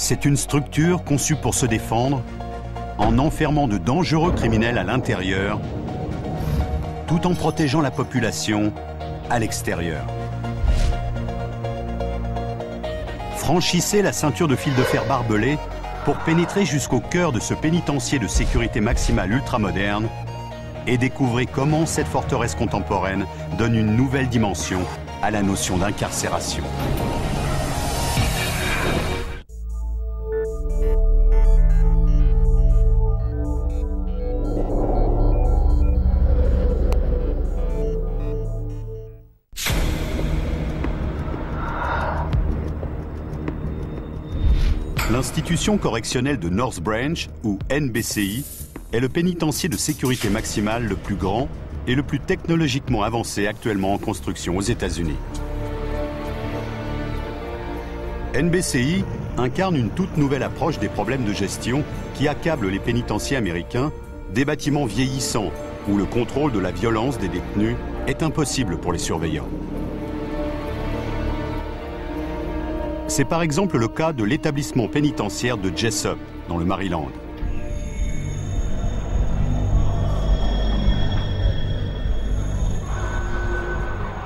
C'est une structure conçue pour se défendre en enfermant de dangereux criminels à l'intérieur, tout en protégeant la population à l'extérieur. Franchissez la ceinture de fil de fer barbelé pour pénétrer jusqu'au cœur de ce pénitencier de sécurité maximale ultramoderne et découvrez comment cette forteresse contemporaine donne une nouvelle dimension à la notion d'incarcération. L'institution correctionnelle de North Branch, ou NBCI, est le pénitencier de sécurité maximale le plus grand et le plus technologiquement avancé actuellement en construction aux États-Unis. NBCI incarne une toute nouvelle approche des problèmes de gestion qui accablent les pénitenciers américains, des bâtiments vieillissants où le contrôle de la violence des détenus est impossible pour les surveillants. C'est par exemple le cas de l'établissement pénitentiaire de Jessup, dans le Maryland.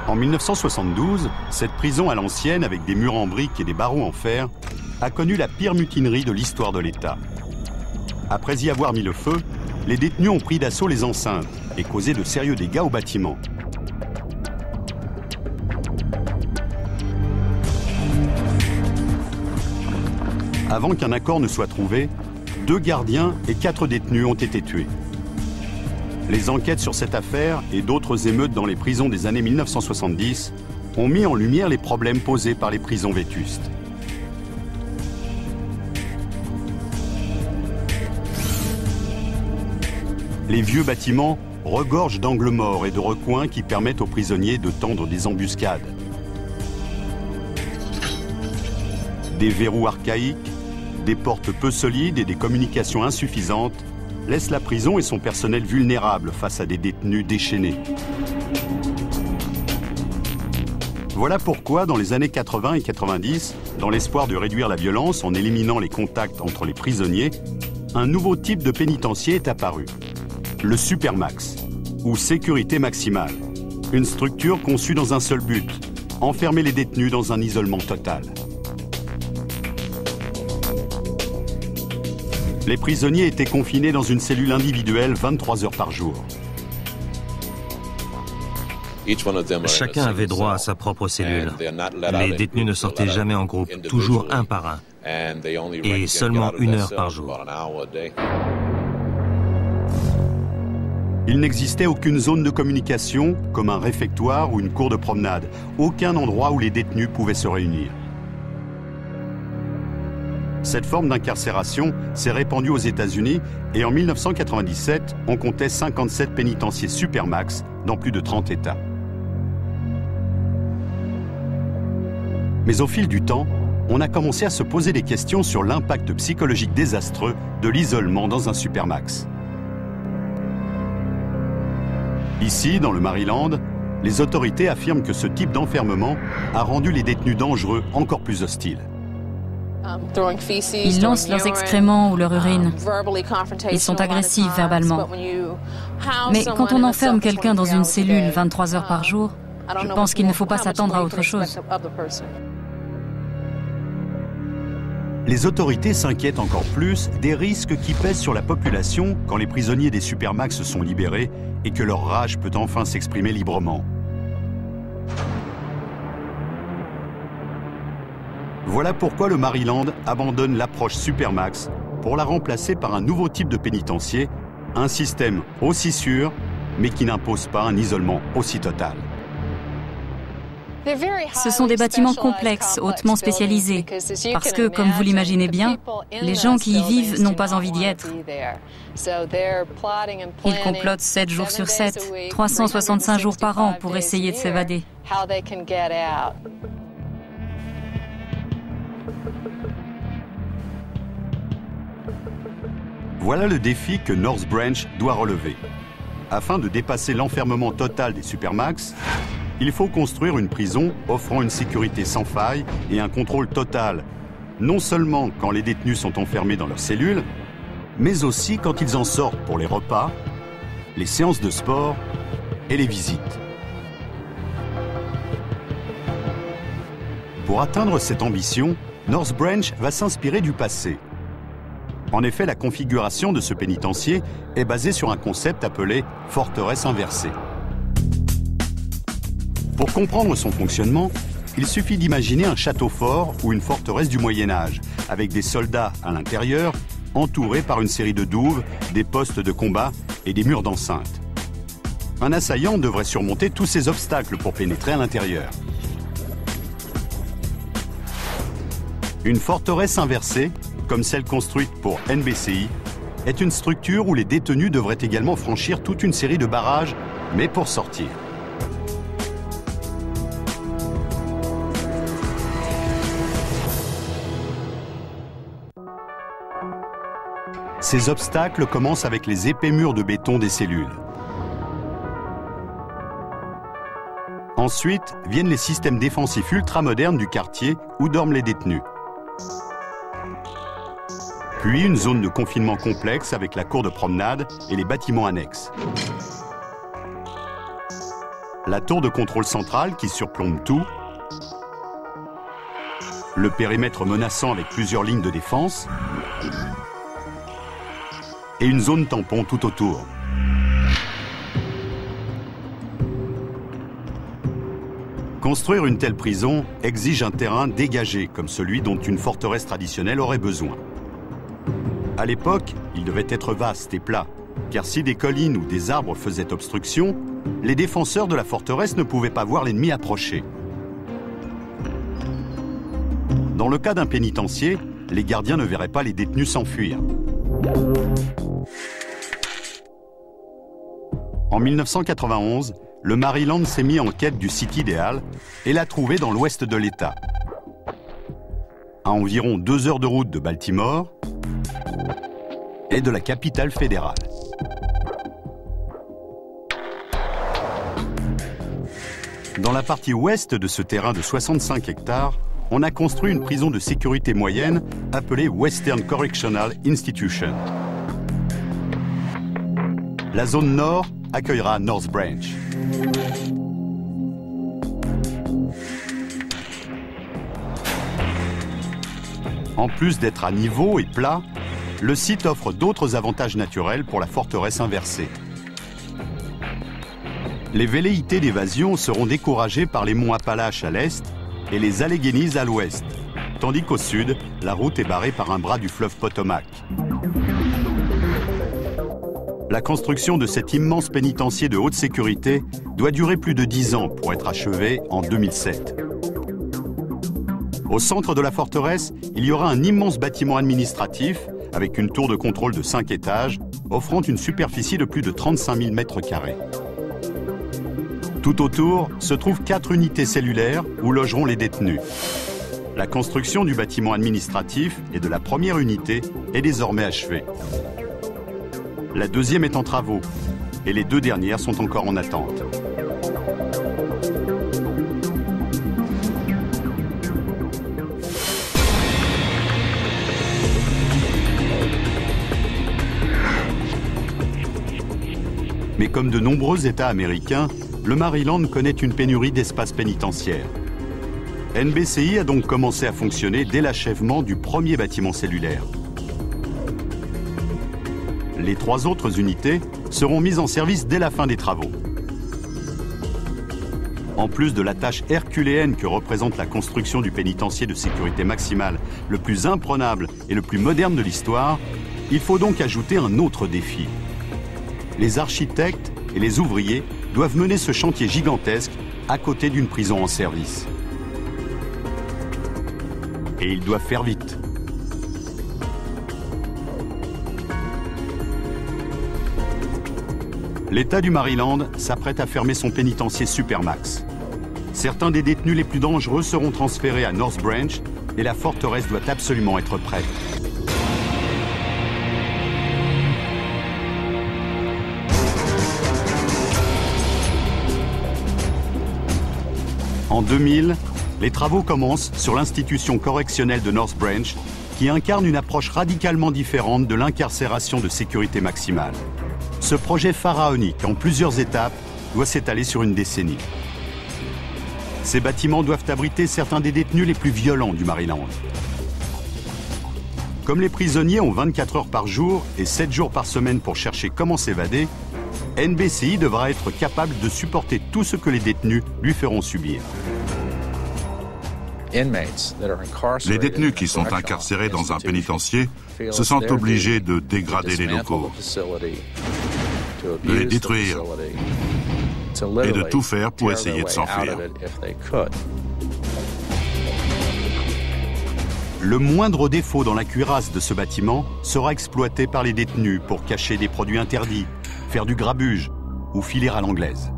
En 1972, cette prison à l'ancienne, avec des murs en briques et des barreaux en fer, a connu la pire mutinerie de l'histoire de l'État. Après y avoir mis le feu, les détenus ont pris d'assaut les enceintes et causé de sérieux dégâts au bâtiment. Avant qu'un accord ne soit trouvé, 2 gardiens et 4 détenus ont été tués. Les enquêtes sur cette affaire et d'autres émeutes dans les prisons des années 1970 ont mis en lumière les problèmes posés par les prisons vétustes. Les vieux bâtiments regorgent d'angles morts et de recoins qui permettent aux prisonniers de tendre des embuscades. Des verrous archaïques, des portes peu solides et des communications insuffisantes laissent la prison et son personnel vulnérables face à des détenus déchaînés. Voilà pourquoi, dans les années 80 et 90, dans l'espoir de réduire la violence en éliminant les contacts entre les prisonniers, un nouveau type de pénitencier est apparu, le Supermax, ou sécurité maximale, une structure conçue dans un seul but, enfermer les détenus dans un isolement total. Les prisonniers étaient confinés dans une cellule individuelle 23 heures par jour. Chacun avait droit à sa propre cellule. Les détenus ne sortaient jamais en groupe, toujours un par un, et seulement 1 heure par jour. Il n'existait aucune zone de communication, comme un réfectoire ou une cour de promenade, aucun endroit où les détenus pouvaient se réunir. Cette forme d'incarcération s'est répandue aux États-Unis et en 1997, on comptait 57 pénitenciers Supermax dans plus de 30 États. Mais au fil du temps, on a commencé à se poser des questions sur l'impact psychologique désastreux de l'isolement dans un Supermax. Ici, dans le Maryland, les autorités affirment que ce type d'enfermement a rendu les détenus dangereux encore plus hostiles. Ils lancent leurs excréments ou leur urine. Ils sont agressifs verbalement. Mais quand on enferme quelqu'un dans une cellule 23 heures par jour, je pense qu'il ne faut pas s'attendre à autre chose. Les autorités s'inquiètent encore plus des risques qui pèsent sur la population quand les prisonniers des Supermax sont libérés et que leur rage peut enfin s'exprimer librement. Voilà pourquoi le Maryland abandonne l'approche Supermax pour la remplacer par un nouveau type de pénitencier, un système aussi sûr, mais qui n'impose pas un isolement aussi total. Ce sont des bâtiments complexes, hautement spécialisés, parce que, comme vous l'imaginez bien, les gens qui y vivent n'ont pas envie d'y être. Ils complotent 7 jours sur 7, 365 jours par an pour essayer de s'évader. Voilà le défi que North Branch doit relever. Afin de dépasser l'enfermement total des Supermax, il faut construire une prison offrant une sécurité sans faille et un contrôle total, non seulement quand les détenus sont enfermés dans leurs cellules, mais aussi quand ils en sortent pour les repas, les séances de sport et les visites. Pour atteindre cette ambition, North Branch va s'inspirer du passé. En effet, la configuration de ce pénitencier est basée sur un concept appelé forteresse inversée. Pour comprendre son fonctionnement, il suffit d'imaginer un château fort ou une forteresse du Moyen-Âge, avec des soldats à l'intérieur, entourés par une série de douves, des postes de combat et des murs d'enceinte. Un assaillant devrait surmonter tous ces obstacles pour pénétrer à l'intérieur. Une forteresse inversée, comme celle construite pour NBCI, est une structure où les détenus devraient également franchir toute une série de barrages, mais pour sortir. Ces obstacles commencent avec les épais murs de béton des cellules. Ensuite viennent les systèmes défensifs ultramodernes du quartier où dorment les détenus. Puis une zone de confinement complexe avec la cour de promenade et les bâtiments annexes. La tour de contrôle centrale qui surplombe tout. Le périmètre menaçant avec plusieurs lignes de défense. Et une zone tampon tout autour. Construire une telle prison exige un terrain dégagé comme celui dont une forteresse traditionnelle aurait besoin. À l'époque, il devait être vaste et plat, car si des collines ou des arbres faisaient obstruction, les défenseurs de la forteresse ne pouvaient pas voir l'ennemi approcher. Dans le cas d'un pénitencier, les gardiens ne verraient pas les détenus s'enfuir. En 1991, le Maryland s'est mis en quête du site idéal et l'a trouvé dans l'ouest de l'État. À environ 2 heures de route de Baltimore et de la capitale fédérale. Dans la partie ouest de ce terrain de 65 hectares, on a construit une prison de sécurité moyenne appelée Western Correctional Institution. La zone nord accueillera North Branch. En plus d'être à niveau et plat, le site offre d'autres avantages naturels pour la forteresse inversée. Les velléités d'évasion seront découragées par les monts Appalaches à l'est et les Alleghenies à l'ouest, tandis qu'au sud, la route est barrée par un bras du fleuve Potomac. La construction de cet immense pénitencier de haute sécurité doit durer plus de 10 ans pour être achevée en 2007. Au centre de la forteresse, il y aura un immense bâtiment administratif avec une tour de contrôle de 5 étages, offrant une superficie de plus de 35 000 mètres carrés. Tout autour se trouvent 4 unités cellulaires où logeront les détenus. La construction du bâtiment administratif et de la première unité est désormais achevée. La deuxième est en travaux et les 2 dernières sont encore en attente. Mais comme de nombreux États américains, le Maryland connaît une pénurie d'espaces pénitentiaires. NBCI a donc commencé à fonctionner dès l'achèvement du premier bâtiment cellulaire. Les 3 autres unités seront mises en service dès la fin des travaux. En plus de la tâche herculéenne que représente la construction du pénitencier de sécurité maximale le plus imprenable et le plus moderne de l'histoire, il faut donc ajouter un autre défi. Les architectes et les ouvriers doivent mener ce chantier gigantesque à côté d'une prison en service. Et ils doivent faire vite. L'État du Maryland s'apprête à fermer son pénitencier Supermax. Certains des détenus les plus dangereux seront transférés à North Branch et la forteresse doit absolument être prête. En 2000, Les travaux commencent sur l'institution correctionnelle de North Branch, qui incarne une approche radicalement différente de l'incarcération de sécurité maximale. Ce projet pharaonique, en plusieurs étapes, doit s'étaler sur une décennie. Ces bâtiments doivent abriter certains des détenus les plus violents du Maryland. Comme les prisonniers ont 24 heures par jour et 7 jours par semaine pour chercher comment s'évader, NBCI devra être capable de supporter tout ce que les détenus lui feront subir. Les détenus qui sont incarcérés dans un pénitencier se sentent obligés de dégrader les locaux, de les détruire et de tout faire pour essayer de s'enfuir. Le moindre défaut dans la cuirasse de ce bâtiment sera exploité par les détenus pour cacher des produits interdits, faire du grabuge ou filer à l'anglaise.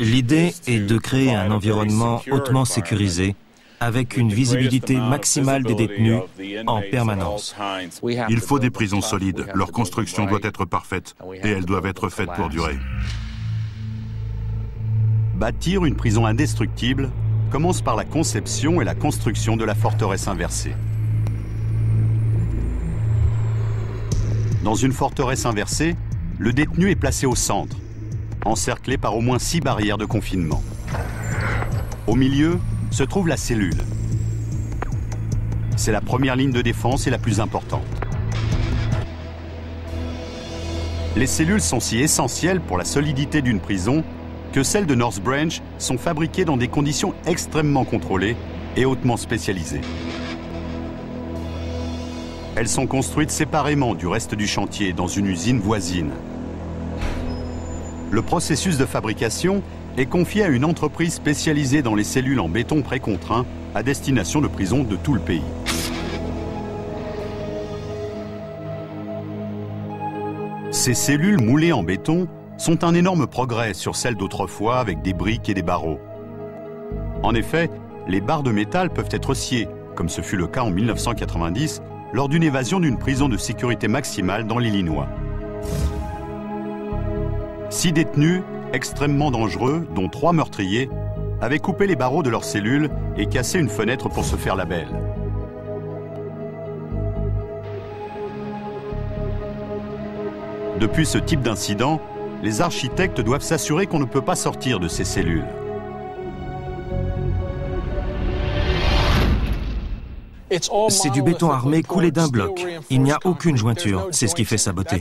L'idée est de créer un environnement hautement sécurisé avec une visibilité maximale des détenus en permanence. Il faut des prisons solides, leur construction doit être parfaite et elles doivent être faites pour durer. Bâtir une prison indestructible commence par la conception et la construction de la forteresse inversée. Dans une forteresse inversée, le détenu est placé au centre, encerclé par au moins 6 barrières de confinement. Au milieu se trouve la cellule. C'est la première ligne de défense et la plus importante. Les cellules sont si essentielles pour la solidité d'une prison que celles de North Branch sont fabriquées dans des conditions extrêmement contrôlées et hautement spécialisées. Elles sont construites séparément du reste du chantier dans une usine voisine. Le processus de fabrication est confié à une entreprise spécialisée dans les cellules en béton précontraint à destination de prisons de tout le pays. Ces cellules moulées en béton sont un énorme progrès sur celles d'autrefois avec des briques et des barreaux. En effet, les barres de métal peuvent être sciées, comme ce fut le cas en 1990 lors d'une évasion d'une prison de sécurité maximale dans l'Illinois. 6 détenus, extrêmement dangereux, dont 3 meurtriers, avaient coupé les barreaux de leurs cellules et cassé une fenêtre pour se faire la belle. Depuis ce type d'incident, les architectes doivent s'assurer qu'on ne peut pas sortir de ces cellules. C'est du béton armé coulé d'un bloc. Il n'y a aucune jointure. C'est ce qui fait sa beauté.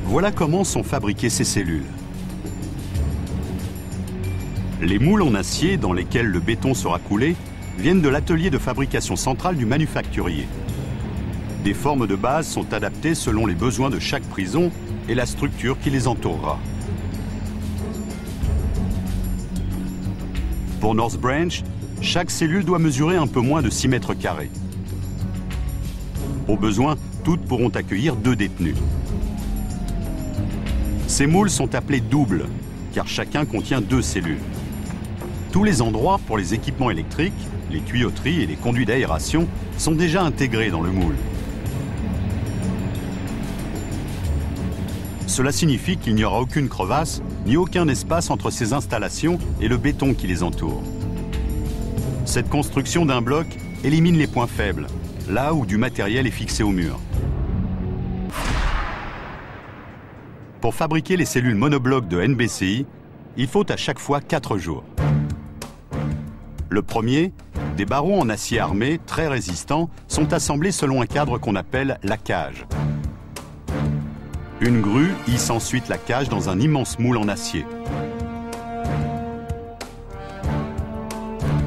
Voilà comment sont fabriquées ces cellules. Les moules en acier dans lesquels le béton sera coulé viennent de l'atelier de fabrication centrale du manufacturier. Des formes de base sont adaptées selon les besoins de chaque prison et la structure qui les entourera. Pour North Branch, chaque cellule doit mesurer un peu moins de 6 mètres carrés. Au besoin, toutes pourront accueillir 2 détenus. Ces moules sont appelés doubles, car chacun contient 2 cellules. Tous les endroits pour les équipements électriques, les tuyauteries et les conduits d'aération sont déjà intégrés dans le moule. Cela signifie qu'il n'y aura aucune crevasse ni aucun espace entre ces installations et le béton qui les entoure. Cette construction d'un bloc élimine les points faibles, là où du matériel est fixé au mur. Pour fabriquer les cellules monoblocs de NBCI, il faut à chaque fois 4 jours. Le premier, des barreaux en acier armé très résistants sont assemblés selon un cadre qu'on appelle la cage. Une grue hisse ensuite la cage dans un immense moule en acier.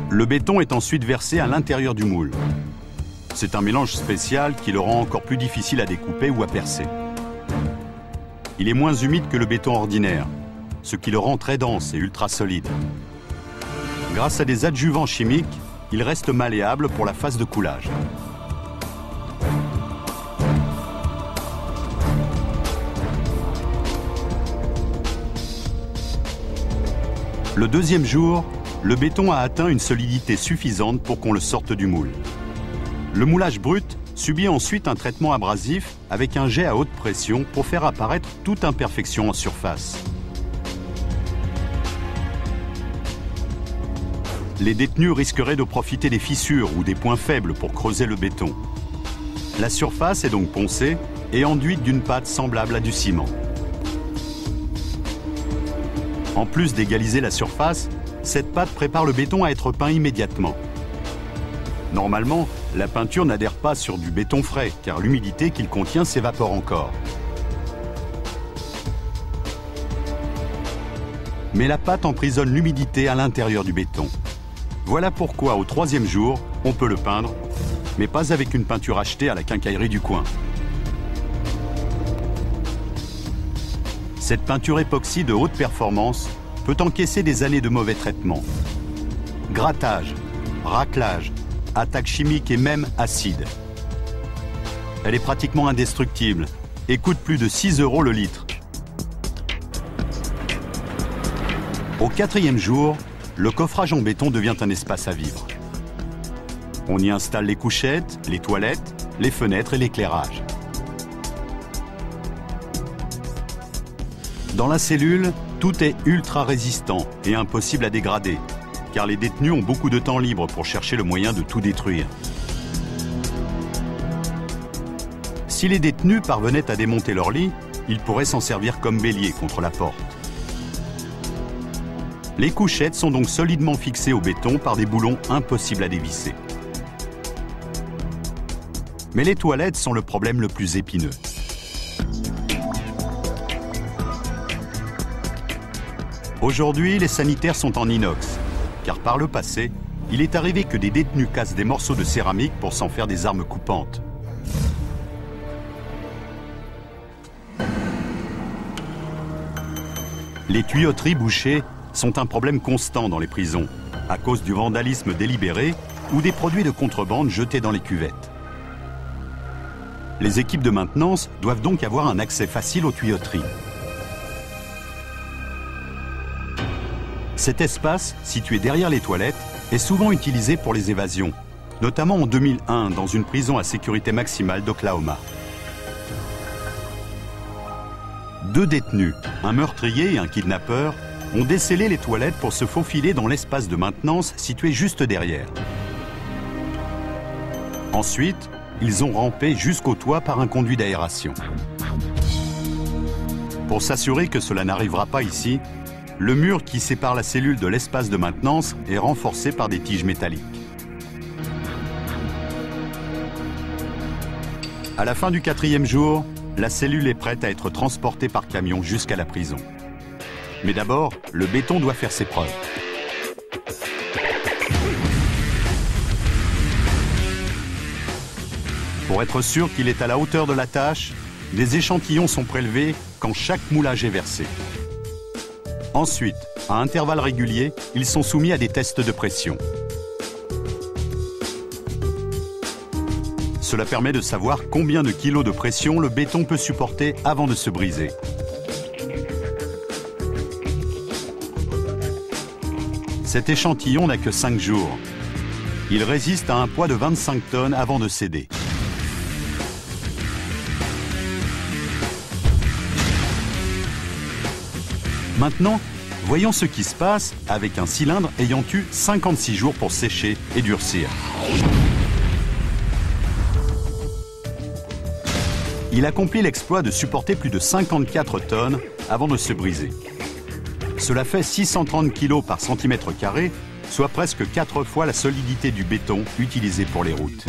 Le béton est ensuite versé à l'intérieur du moule. C'est un mélange spécial qui le rend encore plus difficile à découper ou à percer. Il est moins humide que le béton ordinaire, ce qui le rend très dense et ultra solide. Grâce à des adjuvants chimiques, il reste malléable pour la phase de coulage. Le deuxième jour, le béton a atteint une solidité suffisante pour qu'on le sorte du moule. Le moulage brut subit ensuite un traitement abrasif avec un jet à haute pression pour faire apparaître toute imperfection en surface. Les détenus risqueraient de profiter des fissures ou des points faibles pour creuser le béton. La surface est donc poncée et enduite d'une pâte semblable à du ciment. En plus d'égaliser la surface, cette pâte prépare le béton à être peint immédiatement. Normalement, la peinture n'adhère pas sur du béton frais, car l'humidité qu'il contient s'évapore encore. Mais la pâte emprisonne l'humidité à l'intérieur du béton. Voilà pourquoi, au 3e jour, on peut le peindre, mais pas avec une peinture achetée à la quincaillerie du coin. Cette peinture époxy de haute performance peut encaisser des années de mauvais traitement. Grattage, raclage, attaque chimique et même acide. Elle est pratiquement indestructible et coûte plus de 6 € le litre. Au 4e jour, le coffrage en béton devient un espace à vivre. On y installe les couchettes, les toilettes, les fenêtres et l'éclairage. Dans la cellule, tout est ultra résistant et impossible à dégrader, car les détenus ont beaucoup de temps libre pour chercher le moyen de tout détruire. Si les détenus parvenaient à démonter leur lit, ils pourraient s'en servir comme bélier contre la porte. Les couchettes sont donc solidement fixées au béton par des boulons impossibles à dévisser. Mais les toilettes sont le problème le plus épineux. Aujourd'hui, les sanitaires sont en inox, car par le passé, il est arrivé que des détenus cassent des morceaux de céramique pour s'en faire des armes coupantes. Les tuyauteries bouchées sont un problème constant dans les prisons, à cause du vandalisme délibéré ou des produits de contrebande jetés dans les cuvettes. Les équipes de maintenance doivent donc avoir un accès facile aux tuyauteries. Cet espace, situé derrière les toilettes, est souvent utilisé pour les évasions, notamment en 2001 dans une prison à sécurité maximale d'Oklahoma. 2 détenus, un meurtrier et un kidnappeur, ont descellé les toilettes pour se faufiler dans l'espace de maintenance situé juste derrière. Ensuite, ils ont rampé jusqu'au toit par un conduit d'aération. Pour s'assurer que cela n'arrivera pas ici, le mur qui sépare la cellule de l'espace de maintenance est renforcé par des tiges métalliques. À la fin du 4e jour, la cellule est prête à être transportée par camion jusqu'à la prison. Mais d'abord, le béton doit faire ses preuves. Pour être sûr qu'il est à la hauteur de la tâche, des échantillons sont prélevés quand chaque moulage est versé. Ensuite, à intervalles réguliers, ils sont soumis à des tests de pression. Cela permet de savoir combien de kilos de pression le béton peut supporter avant de se briser. Cet échantillon n'a que 5 jours. Il résiste à un poids de 25 tonnes avant de céder. Maintenant, voyons ce qui se passe avec un cylindre ayant eu 56 jours pour sécher et durcir. Il accomplit l'exploit de supporter plus de 54 tonnes avant de se briser. Cela fait 630 kg par centimètre carré, soit presque 4 fois la solidité du béton utilisé pour les routes.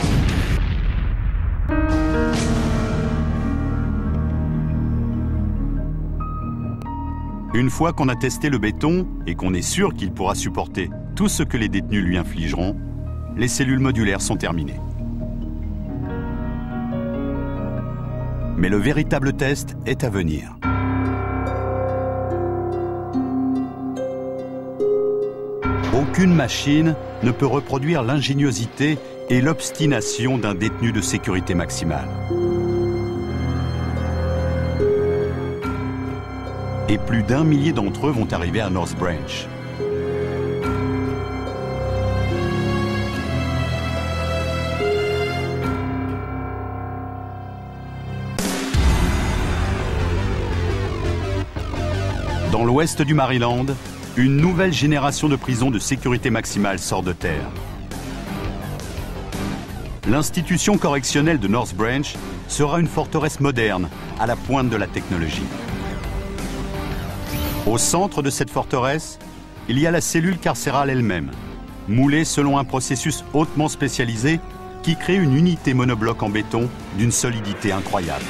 Une fois qu'on a testé le béton et qu'on est sûr qu'il pourra supporter tout ce que les détenus lui infligeront, les cellules modulaires sont terminées. Mais le véritable test est à venir. Aucune machine ne peut reproduire l'ingéniosité et l'obstination d'un détenu de sécurité maximale. Et plus d'1 millier d'entre eux vont arriver à North Branch. Dans l'ouest du Maryland, une nouvelle génération de prisons de sécurité maximale sort de terre. L'institution correctionnelle de North Branch sera une forteresse moderne, à la pointe de la technologie. Au centre de cette forteresse, il y a la cellule carcérale elle-même, moulée selon un processus hautement spécialisé qui crée une unité monobloc en béton d'une solidité incroyable.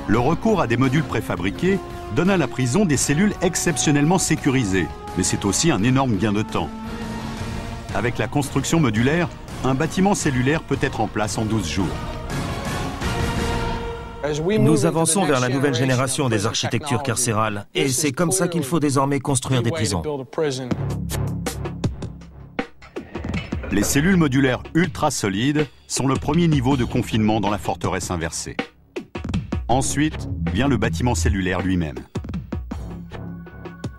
Le recours à des modules préfabriqués donne à la prison des cellules exceptionnellement sécurisées, mais c'est aussi un énorme gain de temps. Avec la construction modulaire, un bâtiment cellulaire peut être en place en 12 jours. Nous avançons vers la nouvelle génération des architectures carcérales, et c'est comme ça qu'il faut désormais construire des prisons. Les cellules modulaires ultra solides sont le premier niveau de confinement dans la forteresse inversée. Ensuite vient le bâtiment cellulaire lui-même.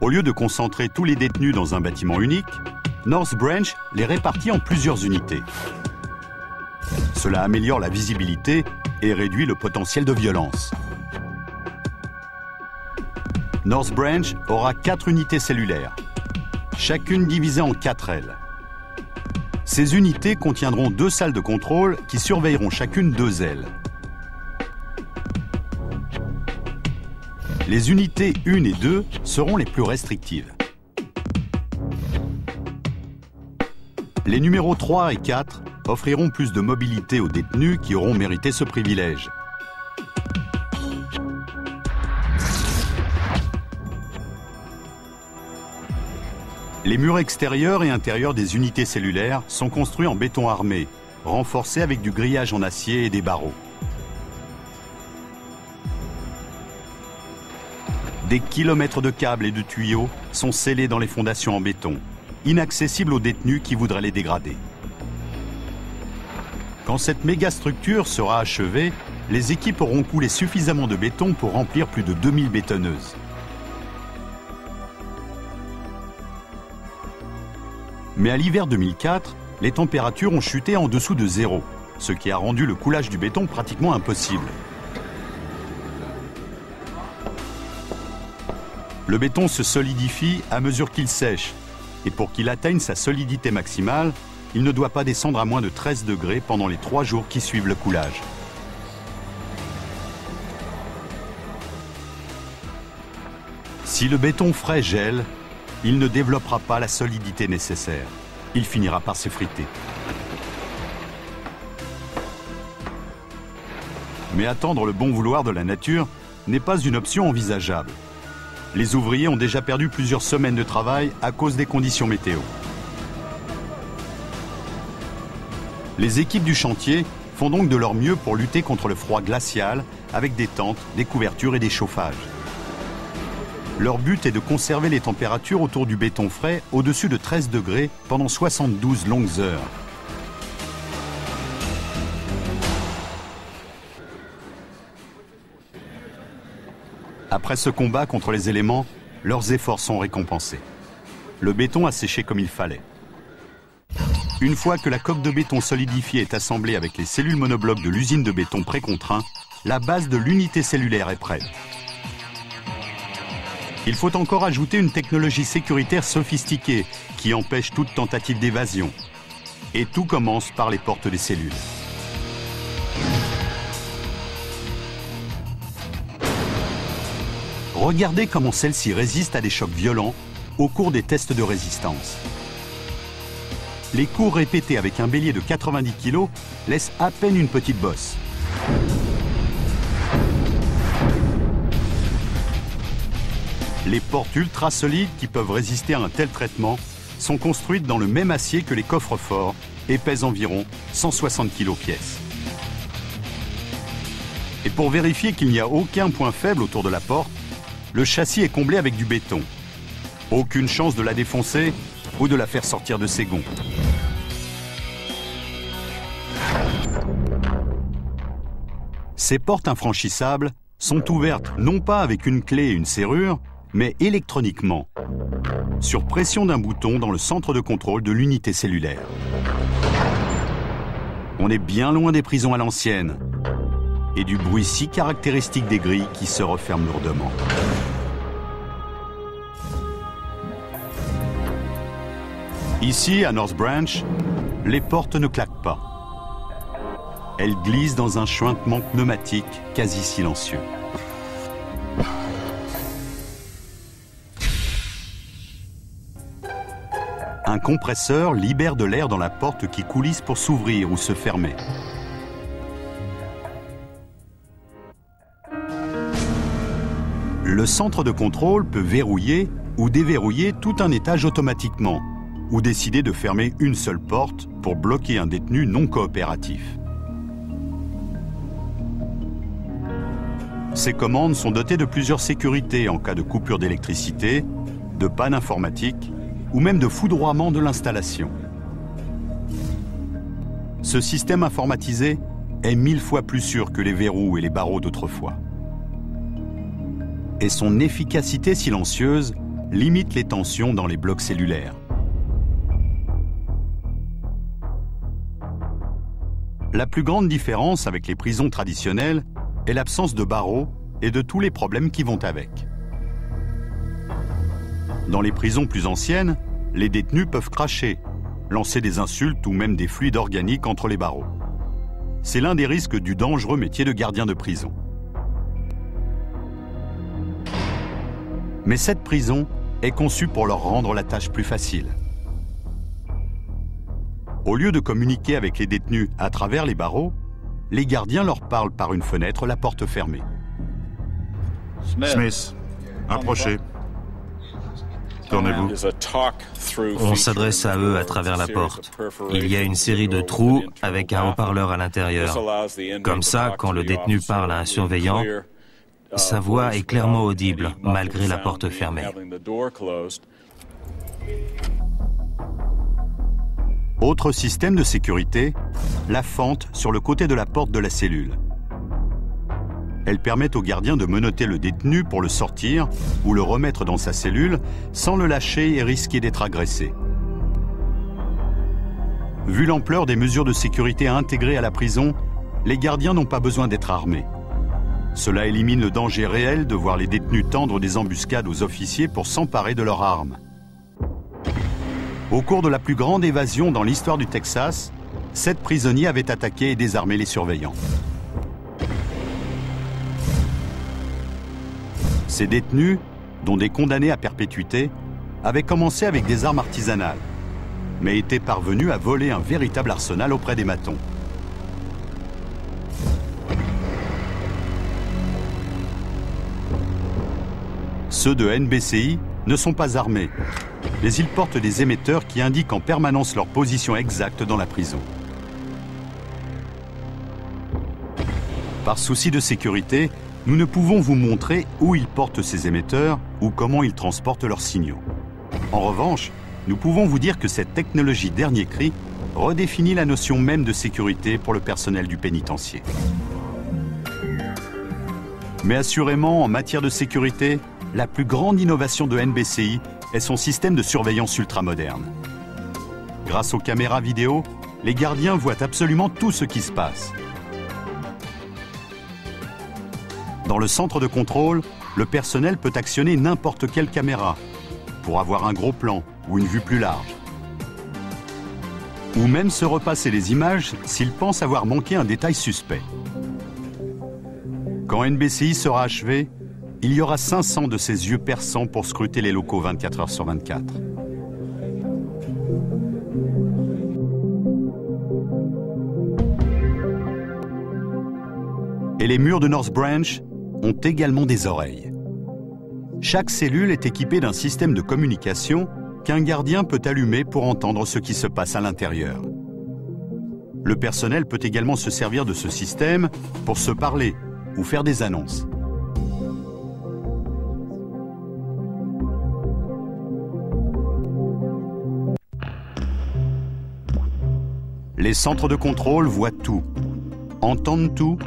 Au lieu de concentrer tous les détenus dans un bâtiment unique, North Branch les répartit en plusieurs unités. Cela améliore la visibilité et réduit le potentiel de violence. North Branch aura 4 unités cellulaires, chacune divisée en 4 ailes. Ces unités contiendront 2 salles de contrôle qui surveilleront chacune 2 ailes. Les unités 1 et 2 seront les plus restrictives. Les numéros 3 et 4 offriront plus de mobilité aux détenus qui auront mérité ce privilège. Les murs extérieurs et intérieurs des unités cellulaires sont construits en béton armé, renforcés avec du grillage en acier et des barreaux. Des kilomètres de câbles et de tuyaux sont scellés dans les fondations en béton, inaccessibles aux détenus qui voudraient les dégrader. Quand cette mégastructure sera achevée, les équipes auront coulé suffisamment de béton pour remplir plus de 2000 bétonneuses. Mais à l'hiver 2004, les températures ont chuté en dessous de 0, ce qui a rendu le coulage du béton pratiquement impossible. Le béton se solidifie à mesure qu'il sèche, et pour qu'il atteigne sa solidité maximale, il ne doit pas descendre à moins de 13 degrés pendant les 3 jours qui suivent le coulage. Si le béton frais gèle, il ne développera pas la solidité nécessaire. Il finira par s'effriter. Mais attendre le bon vouloir de la nature n'est pas une option envisageable. Les ouvriers ont déjà perdu plusieurs semaines de travail à cause des conditions météo. Les équipes du chantier font donc de leur mieux pour lutter contre le froid glacial avec des tentes, des couvertures et des chauffages. Leur but est de conserver les températures autour du béton frais au-dessus de 13 degrés pendant 72 longues heures. Après ce combat contre les éléments, leurs efforts sont récompensés. Le béton a séché comme il fallait. Une fois que la coque de béton solidifiée est assemblée avec les cellules monoblocs de l'usine de béton précontraint, la base de l'unité cellulaire est prête. Il faut encore ajouter une technologie sécuritaire sophistiquée qui empêche toute tentative d'évasion. Et tout commence par les portes des cellules. Regardez comment celles-ci résistent à des chocs violents au cours des tests de résistance. Les coups répétés avec un bélier de 90 kg laissent à peine une petite bosse. Les portes ultra solides qui peuvent résister à un tel traitement sont construites dans le même acier que les coffres forts et pèsent environ 160 kg pièce. Et pour vérifier qu'il n'y a aucun point faible autour de la porte, le châssis est comblé avec du béton. Aucune chance de la défoncer ou de la faire sortir de ses gonds. Ces portes infranchissables sont ouvertes non pas avec une clé et une serrure, mais électroniquement, sur pression d'un bouton dans le centre de contrôle de l'unité cellulaire. On est bien loin des prisons à l'ancienne. et du bruit si caractéristique des grilles qui se referment lourdement. Ici, à North Branch, les portes ne claquent pas. Elles glissent dans un chuintement pneumatique quasi silencieux. Un compresseur libère de l'air dans la porte qui coulisse pour s'ouvrir ou se fermer. Le centre de contrôle peut verrouiller ou déverrouiller tout un étage automatiquement, ou décider de fermer une seule porte pour bloquer un détenu non coopératif. Ces commandes sont dotées de plusieurs sécurités en cas de coupure d'électricité, de panne informatique ou même de foudroiement de l'installation. Ce système informatisé est 1000 fois plus sûr que les verrous et les barreaux d'autrefois. Et son efficacité silencieuse limite les tensions dans les blocs cellulaires. La plus grande différence avec les prisons traditionnelles est l'absence de barreaux et de tous les problèmes qui vont avec. Dans les prisons plus anciennes, les détenus peuvent cracher, lancer des insultes ou même des fluides organiques entre les barreaux. C'est l'un des risques du dangereux métier de gardien de prison. Mais cette prison est conçue pour leur rendre la tâche plus facile. Au lieu de communiquer avec les détenus à travers les barreaux, les gardiens leur parlent par une fenêtre, la porte fermée. Smith, approchez. Tournez-vous. On s'adresse à eux à travers la porte. Il y a une série de trous avec un haut-parleur à l'intérieur. Comme ça, quand le détenu parle à un surveillant, sa voix est clairement audible, malgré la porte fermée. Autre système de sécurité, la fente sur le côté de la porte de la cellule. Elle permet au gardien de menotter le détenu pour le sortir ou le remettre dans sa cellule sans le lâcher et risquer d'être agressé. Vu l'ampleur des mesures de sécurité à intégrer à la prison, les gardiens n'ont pas besoin d'être armés. Cela élimine le danger réel de voir les détenus tendre des embuscades aux officiers pour s'emparer de leurs armes. Au cours de la plus grande évasion dans l'histoire du Texas, 7 prisonniers avaient attaqué et désarmé les surveillants. Ces détenus, dont des condamnés à perpétuité, avaient commencé avec des armes artisanales, mais étaient parvenus à voler un véritable arsenal auprès des matons. Ceux de NBCI ne sont pas armés, mais ils portent des émetteurs qui indiquent en permanence leur position exacte dans la prison. Par souci de sécurité, nous ne pouvons vous montrer où ils portent ces émetteurs ou comment ils transportent leurs signaux. En revanche, nous pouvons vous dire que cette technologie dernier cri redéfinit la notion même de sécurité pour le personnel du pénitencier. Mais assurément, en matière de sécurité, la plus grande innovation de NBCI est son système de surveillance ultramoderne. Grâce aux caméras vidéo, les gardiens voient absolument tout ce qui se passe. Dans le centre de contrôle, le personnel peut actionner n'importe quelle caméra pour avoir un gros plan ou une vue plus large. Ou même se repasser les images s'ils pensent avoir manqué un détail suspect. Quand NBCI sera achevé, il y aura 500 de ces yeux perçants pour scruter les locaux 24 heures sur 24. Et les murs de North Branch ont également des oreilles. Chaque cellule est équipée d'un système de communication qu'un gardien peut allumer pour entendre ce qui se passe à l'intérieur. Le personnel peut également se servir de ce système pour se parler ou faire des annonces. Les centres de contrôle voient tout, entendent tout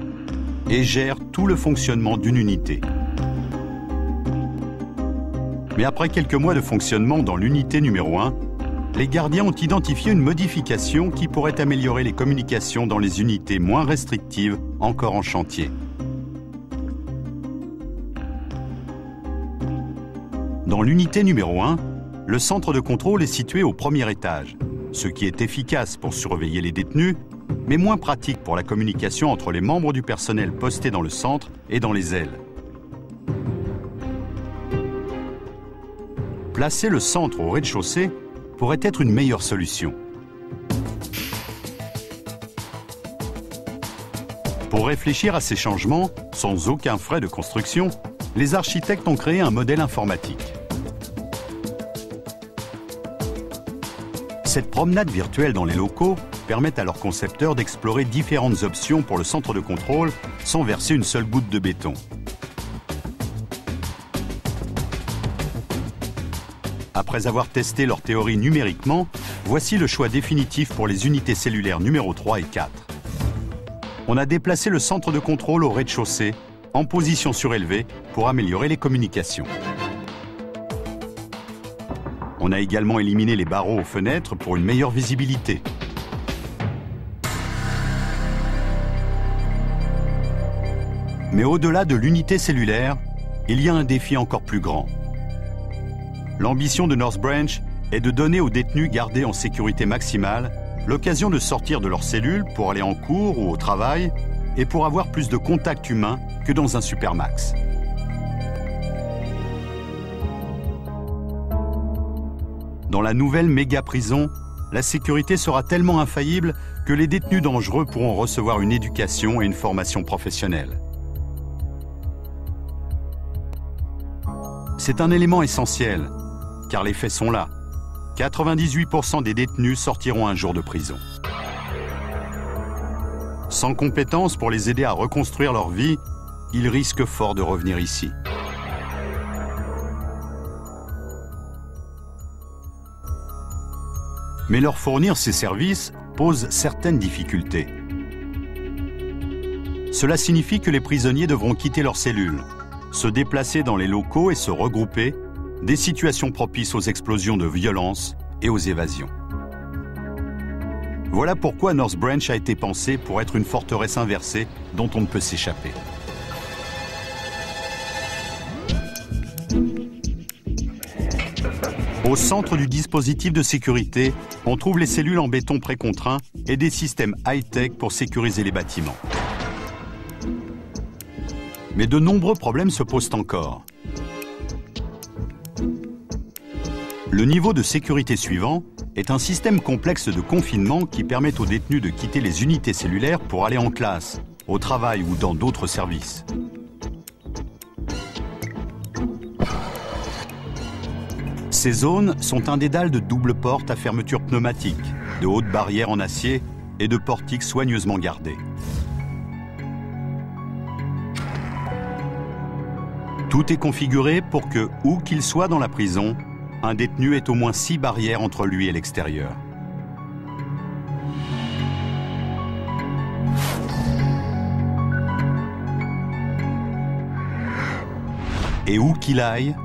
et gèrent tout le fonctionnement d'une unité. Mais après quelques mois de fonctionnement dans l'unité numéro 1, les gardiens ont identifié une modification qui pourrait améliorer les communications dans les unités moins restrictives encore en chantier. Dans l'unité numéro 1, le centre de contrôle est situé au premier étage, ce qui est efficace pour surveiller les détenus, mais moins pratique pour la communication entre les membres du personnel postés dans le centre et dans les ailes. Placer le centre au rez-de-chaussée pourrait être une meilleure solution. Pour réfléchir à ces changements, sans aucun frais de construction, les architectes ont créé un modèle informatique. Cette promenade virtuelle dans les locaux permet à leurs concepteurs d'explorer différentes options pour le centre de contrôle sans verser une seule goutte de béton. Après avoir testé leur théorie numériquement, voici le choix définitif pour les unités cellulaires numéro 3 et 4. On a déplacé le centre de contrôle au rez-de-chaussée, en position surélevée, pour améliorer les communications. On a également éliminé les barreaux aux fenêtres pour une meilleure visibilité. Mais au-delà de l'unité cellulaire, il y a un défi encore plus grand. L'ambition de North Branch est de donner aux détenus gardés en sécurité maximale l'occasion de sortir de leur cellule pour aller en cours ou au travail et pour avoir plus de contact humain que dans un supermax. Dans la nouvelle méga-prison, la sécurité sera tellement infaillible que les détenus dangereux pourront recevoir une éducation et une formation professionnelle. C'est un élément essentiel, car les faits sont là. 98% des détenus sortiront un jour de prison. Sans compétences pour les aider à reconstruire leur vie, ils risquent fort de revenir ici. Mais leur fournir ces services pose certaines difficultés. Cela signifie que les prisonniers devront quitter leurs cellules, se déplacer dans les locaux et se regrouper, des situations propices aux explosions de violence et aux évasions. Voilà pourquoi North Branch a été pensé pour être une forteresse inversée dont on ne peut s'échapper. Au centre du dispositif de sécurité, on trouve les cellules en béton précontraint et des systèmes high-tech pour sécuriser les bâtiments. Mais de nombreux problèmes se posent encore. Le niveau de sécurité suivant est un système complexe de confinement qui permet aux détenus de quitter les unités cellulaires pour aller en classe, au travail ou dans d'autres services. Ces zones sont un dédale de doubles portes à fermeture pneumatique, de hautes barrières en acier et de portiques soigneusement gardés. Tout est configuré pour que, où qu'il soit dans la prison, un détenu ait au moins 6 barrières entre lui et l'extérieur. Et où qu'il aille,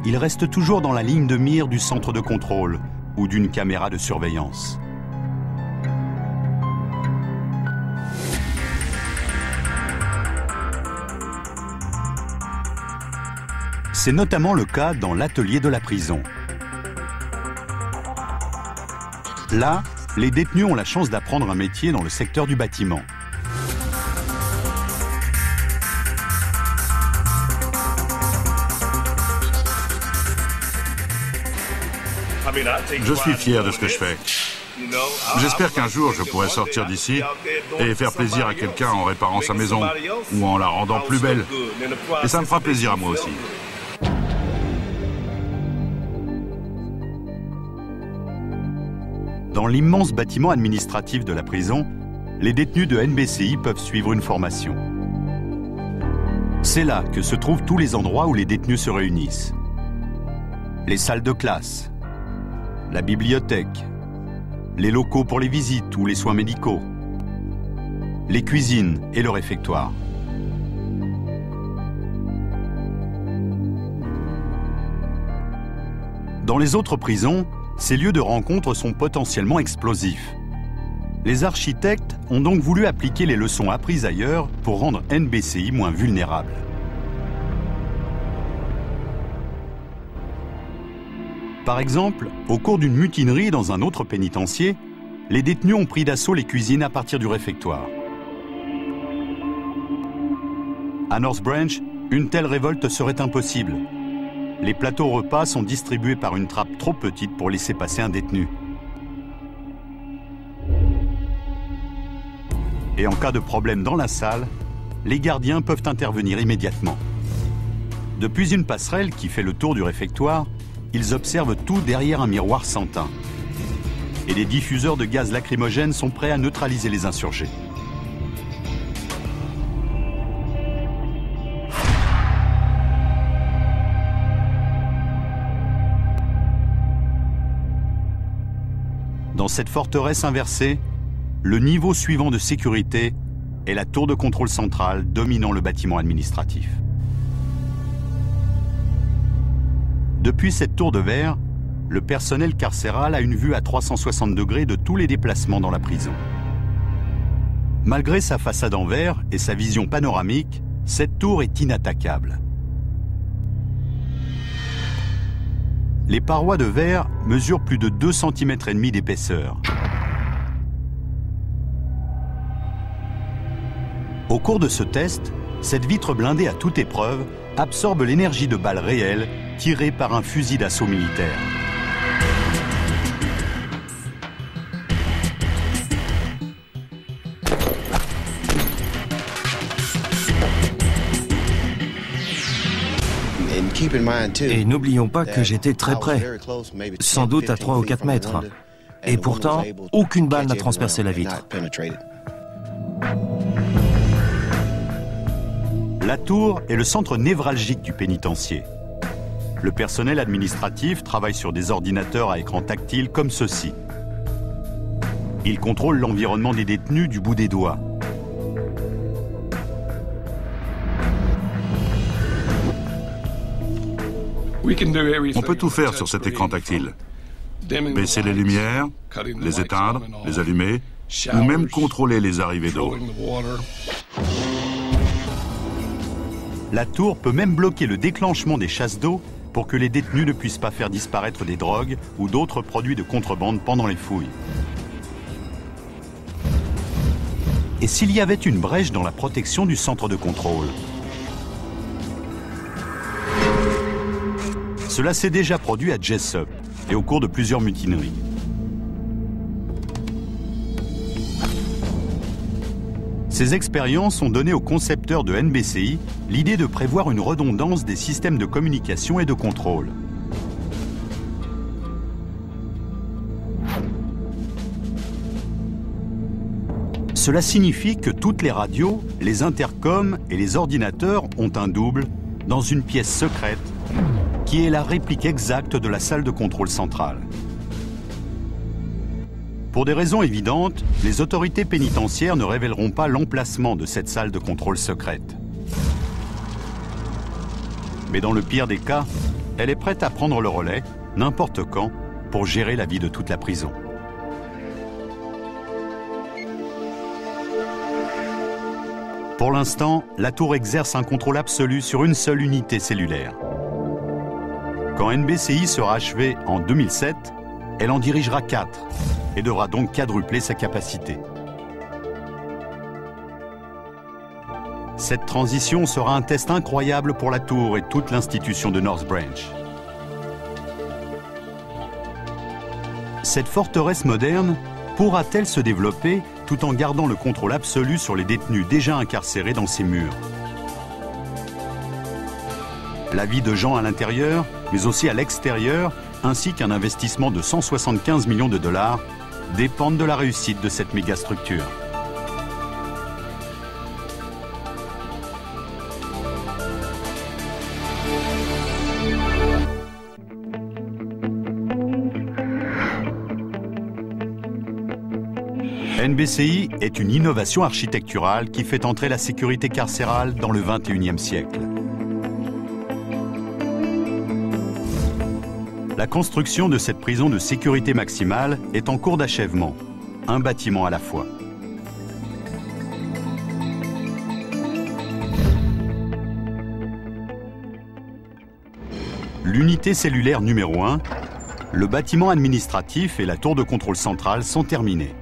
il reste toujours dans la ligne de mire du centre de contrôle ou d'une caméra de surveillance. C'est notamment le cas dans l'atelier de la prison. Là, les détenus ont la chance d'apprendre un métier dans le secteur du bâtiment. Je suis fier de ce que je fais. J'espère qu'un jour je pourrai sortir d'ici et faire plaisir à quelqu'un en réparant sa maison ou en la rendant plus belle. Et ça me fera plaisir à moi aussi. Dans l'immense bâtiment administratif de la prison, les détenus de NBCI peuvent suivre une formation. C'est là que se trouvent tous les endroits où les détenus se réunissent. Les salles de classe, la bibliothèque, les locaux pour les visites ou les soins médicaux, les cuisines et le réfectoire. Dans les autres prisons, ces lieux de rencontre sont potentiellement explosifs. Les architectes ont donc voulu appliquer les leçons apprises ailleurs pour rendre NBCI moins vulnérable. Par exemple, au cours d'une mutinerie dans un autre pénitencier, les détenus ont pris d'assaut les cuisines à partir du réfectoire. À North Branch, une telle révolte serait impossible. Les plateaux repas sont distribués par une trappe trop petite pour laisser passer un détenu. Et en cas de problème dans la salle, les gardiens peuvent intervenir immédiatement. Depuis une passerelle qui fait le tour du réfectoire, ils observent tout derrière un miroir sans teint. Et des diffuseurs de gaz lacrymogène sont prêts à neutraliser les insurgés. Dans cette forteresse inversée, le niveau suivant de sécurité est la tour de contrôle centrale dominant le bâtiment administratif. Depuis cette tour de verre, le personnel carcéral a une vue à 360 degrés de tous les déplacements dans la prison. Malgré sa façade en verre et sa vision panoramique, cette tour est inattaquable. Les parois de verre mesurent plus de 2,5 cm d'épaisseur. Au cours de ce test, cette vitre blindée à toute épreuve absorbe l'énergie de balles réelles tirées par un fusil d'assaut militaire. Et n'oublions pas que j'étais très près, sans doute à 3 ou 4 mètres. Et pourtant, aucune balle n'a transpercé la vitre. La tour est le centre névralgique du pénitencier. Le personnel administratif travaille sur des ordinateurs à écran tactile comme ceci. Il contrôle l'environnement des détenus du bout des doigts. On peut tout faire sur cet écran tactile. Baisser les lumières, les éteindre, les allumer, ou même contrôler les arrivées d'eau. La tour peut même bloquer le déclenchement des chasses d'eau pour que les détenus ne puissent pas faire disparaître des drogues ou d'autres produits de contrebande pendant les fouilles. Et s'il y avait une brèche dans la protection du centre de contrôle? Cela s'est déjà produit à Jessup et au cours de plusieurs mutineries. Ces expériences ont donné aux concepteurs de NBCI l'idée de prévoir une redondance des systèmes de communication et de contrôle. Cela signifie que toutes les radios, les intercoms et les ordinateurs ont un double dans une pièce secrète qui est la réplique exacte de la salle de contrôle centrale. Pour des raisons évidentes, les autorités pénitentiaires ne révéleront pas l'emplacement de cette salle de contrôle secrète. Mais dans le pire des cas, elle est prête à prendre le relais, n'importe quand, pour gérer la vie de toute la prison. Pour l'instant, la tour exerce un contrôle absolu sur une seule unité cellulaire. Quand NBCI sera achevée en 2007, elle en dirigera 4 et devra donc quadrupler sa capacité. Cette transition sera un test incroyable pour la tour et toute l'institution de North Branch. Cette forteresse moderne pourra-t-elle se développer tout en gardant le contrôle absolu sur les détenus déjà incarcérés dans ses murs? La vie de gens à l'intérieur, mais aussi à l'extérieur, ainsi qu'un investissement de 175 millions de dollars, dépendent de la réussite de cette mégastructure. NBCI est une innovation architecturale qui fait entrer la sécurité carcérale dans le XXIe siècle. La construction de cette prison de sécurité maximale est en cours d'achèvement, un bâtiment à la fois. L'unité cellulaire numéro 1, le bâtiment administratif et la tour de contrôle centrale sont terminés.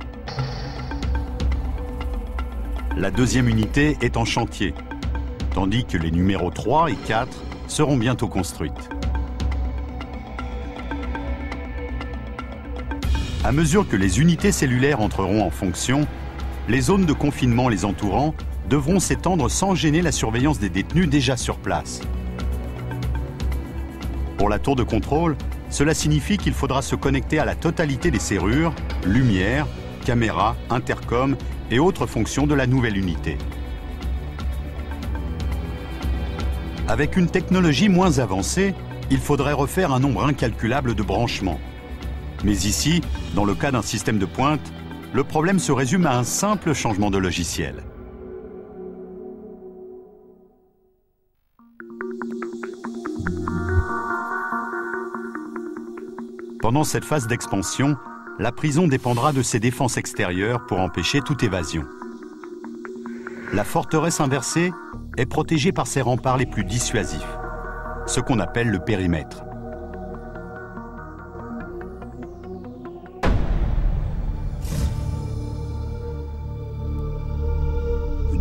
La deuxième unité est en chantier, tandis que les numéros 3 et 4 seront bientôt construites. À mesure que les unités cellulaires entreront en fonction, les zones de confinement les entourant devront s'étendre sans gêner la surveillance des détenus déjà sur place. Pour la tour de contrôle, cela signifie qu'il faudra se connecter à la totalité des serrures, lumière, caméras, intercom et autres fonctions de la nouvelle unité. Avec une technologie moins avancée, il faudrait refaire un nombre incalculable de branchements. Mais ici, dans le cas d'un système de pointe, le problème se résume à un simple changement de logiciel. Pendant cette phase d'expansion, la prison dépendra de ses défenses extérieures pour empêcher toute évasion. La forteresse inversée est protégée par ses remparts les plus dissuasifs, ce qu'on appelle le périmètre.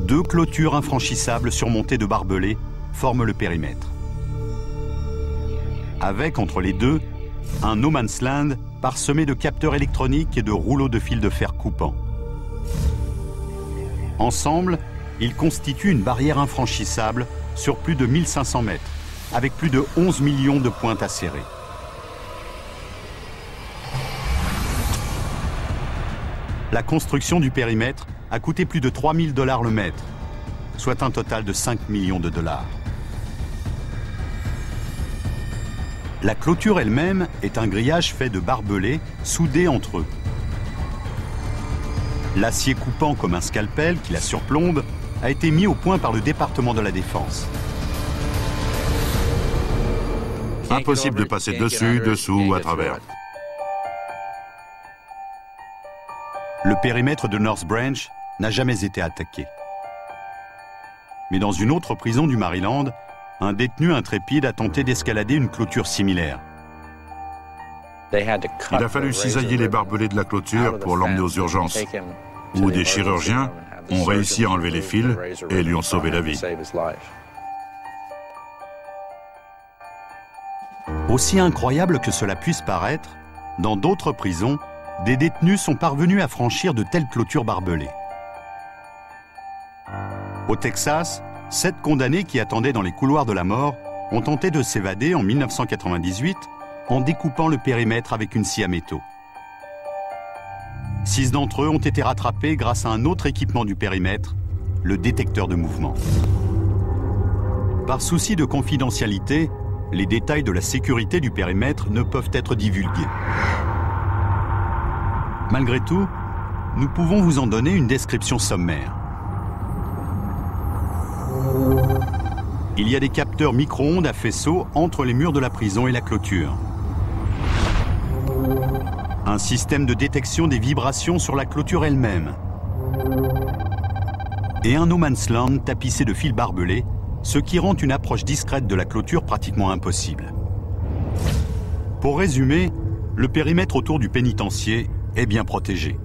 Deux clôtures infranchissables surmontées de barbelés forment le périmètre. Avec, entre les deux, un no man's land parsemé de capteurs électroniques et de rouleaux de fil de fer coupants. Ensemble, ils constituent une barrière infranchissable sur plus de 1500 mètres, avec plus de 11 millions de pointes à serrer. La construction du périmètre a coûté plus de 3 000 $ le mètre, soit un total de 5 millions de dollars. La clôture elle-même est un grillage fait de barbelés soudés entre eux. L'acier coupant comme un scalpel qui la surplombe a été mis au point par le département de la Défense. Impossible de passer dessus, dessous ou à travers. Le périmètre de North Branch n'a jamais été attaqué. Mais dans une autre prison du Maryland, un détenu intrépide a tenté d'escalader une clôture similaire. Il a fallu cisailler les barbelés de la clôture pour l'emmener aux urgences, où des chirurgiens ont réussi à enlever les fils et lui ont sauvé la vie. Aussi incroyable que cela puisse paraître, dans d'autres prisons, des détenus sont parvenus à franchir de telles clôtures barbelées. Au Texas, 7 condamnés qui attendaient dans les couloirs de la mort ont tenté de s'évader en 1998 en découpant le périmètre avec une scie à métaux. 6 d'entre eux ont été rattrapés grâce à un autre équipement du périmètre, le détecteur de mouvement. Par souci de confidentialité, les détails de la sécurité du périmètre ne peuvent être divulgués. Malgré tout, nous pouvons vous en donner une description sommaire. Il y a des capteurs micro-ondes à faisceau entre les murs de la prison et la clôture. Un système de détection des vibrations sur la clôture elle-même. Et un no man's land tapissé de fils barbelés, ce qui rend une approche discrète de la clôture pratiquement impossible. Pour résumer, le périmètre autour du pénitencier est bien protégé.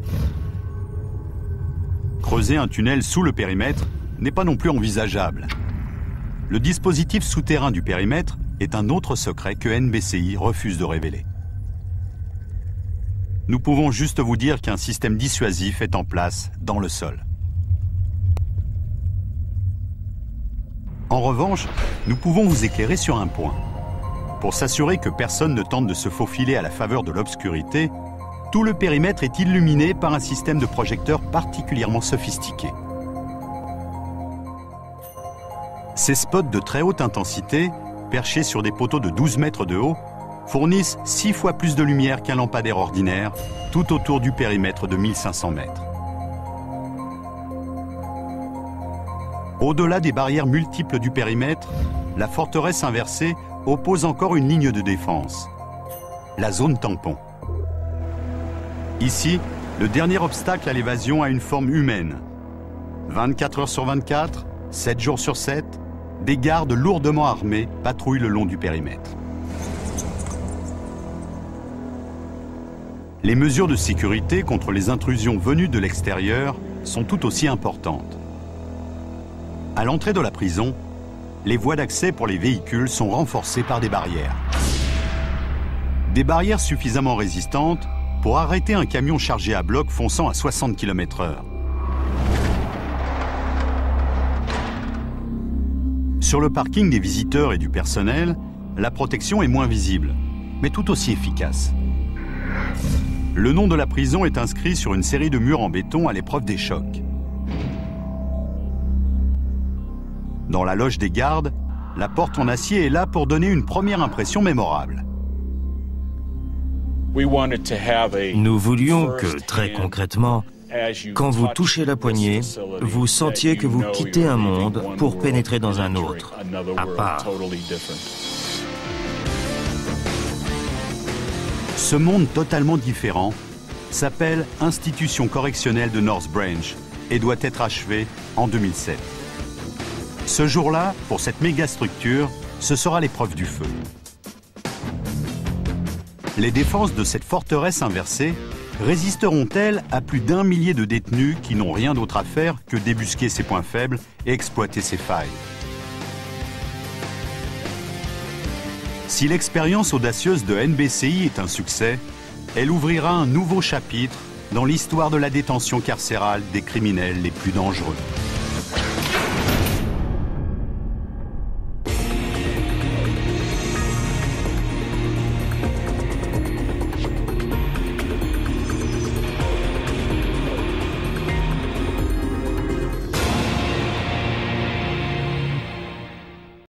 Creuser un tunnel sous le périmètre n'est pas non plus envisageable. Le dispositif souterrain du périmètre est un autre secret que NBCI refuse de révéler. Nous pouvons juste vous dire qu'un système dissuasif est en place dans le sol. En revanche, nous pouvons vous éclairer sur un point. Pour s'assurer que personne ne tente de se faufiler à la faveur de l'obscurité, tout le périmètre est illuminé par un système de projecteurs particulièrement sophistiqué. Ces spots de très haute intensité, perchés sur des poteaux de 12 mètres de haut, fournissent 6 fois plus de lumière qu'un lampadaire ordinaire, tout autour du périmètre de 1500 mètres. Au-delà des barrières multiples du périmètre, la forteresse inversée oppose encore une ligne de défense. la zone tampon. Ici, le dernier obstacle à l'évasion a une forme humaine. 24 heures sur 24, 7 jours sur 7, des gardes lourdement armés patrouillent le long du périmètre. Les mesures de sécurité contre les intrusions venues de l'extérieur sont tout aussi importantes. À l'entrée de la prison, les voies d'accès pour les véhicules sont renforcées par des barrières. Des barrières suffisamment résistantes pour arrêter un camion chargé à bloc fonçant à 60 km/h. Sur le parking des visiteurs et du personnel, la protection est moins visible, mais tout aussi efficace. Le nom de la prison est inscrit sur une série de murs en béton à l'épreuve des chocs. Dans la loge des gardes, la porte en acier est là pour donner une première impression mémorable. Nous voulions que, très concrètement, quand vous touchez la poignée, vous sentiez que vous quittez un monde pour pénétrer dans un autre, à part. Ce monde totalement différent s'appelle Institution correctionnelle de North Branch et doit être achevé en 2007. Ce jour-là, pour cette méga structure, ce sera l'épreuve du feu. Les défenses de cette forteresse inversée résisteront-elles à plus d'1 millier de détenus qui n'ont rien d'autre à faire que débusquer ses points faibles et exploiter ses failles? Si l'expérience audacieuse de NBCI est un succès, elle ouvrira un nouveau chapitre dans l'histoire de la détention carcérale des criminels les plus dangereux.